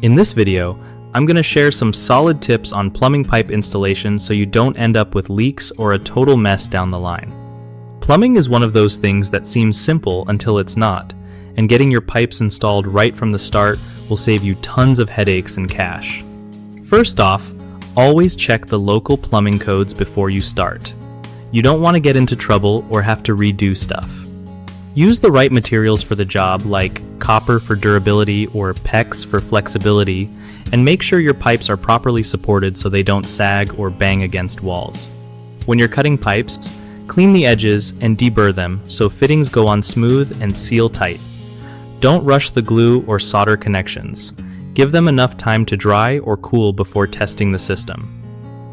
In this video, I'm going to share some solid tips on plumbing pipe installation so you don't end up with leaks or a total mess down the line. Plumbing is one of those things that seems simple until it's not, and getting your pipes installed right from the start will save you tons of headaches and cash. First off, always check the local plumbing codes before you start. You don't want to get into trouble or have to redo stuff. Use the right materials for the job, like copper for durability or PEX for flexibility, and make sure your pipes are properly supported so they don't sag or bang against walls. When you're cutting pipes, clean the edges and deburr them so fittings go on smooth and seal tight. Don't rush the glue or solder connections. Give them enough time to dry or cool before testing the system.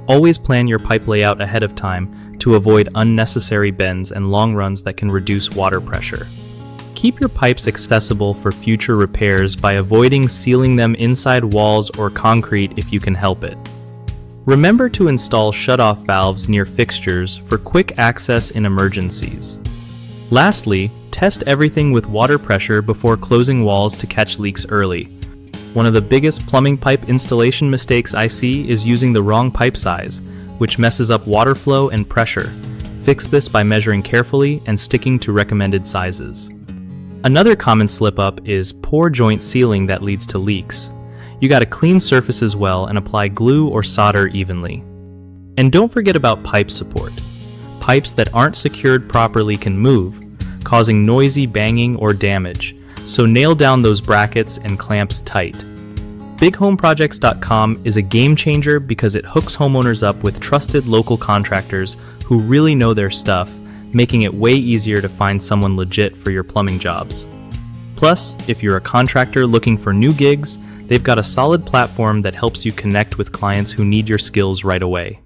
Always plan your pipe layout ahead of time to avoid unnecessary bends and long runs that can reduce water pressure. Keep your pipes accessible for future repairs by avoiding sealing them inside walls or concrete if you can help it. Remember to install shutoff valves near fixtures for quick access in emergencies. Lastly, test everything with water pressure before closing walls to catch leaks early. One of the biggest plumbing pipe installation mistakes I see is using the wrong pipe size, which messes up water flow and pressure. Fix this by measuring carefully and sticking to recommended sizes. Another common slip-up is poor joint sealing that leads to leaks. You gotta clean surfaces well and apply glue or solder evenly. And don't forget about pipe support. Pipes that aren't secured properly can move, causing noisy banging or damage, so nail down those brackets and clamps tight. BigHomeProjects.com is a game changer because it hooks homeowners up with trusted local contractors who really know their stuff, making it way easier to find someone legit for your plumbing jobs. Plus, if you're a contractor looking for new gigs, they've got a solid platform that helps you connect with clients who need your skills right away.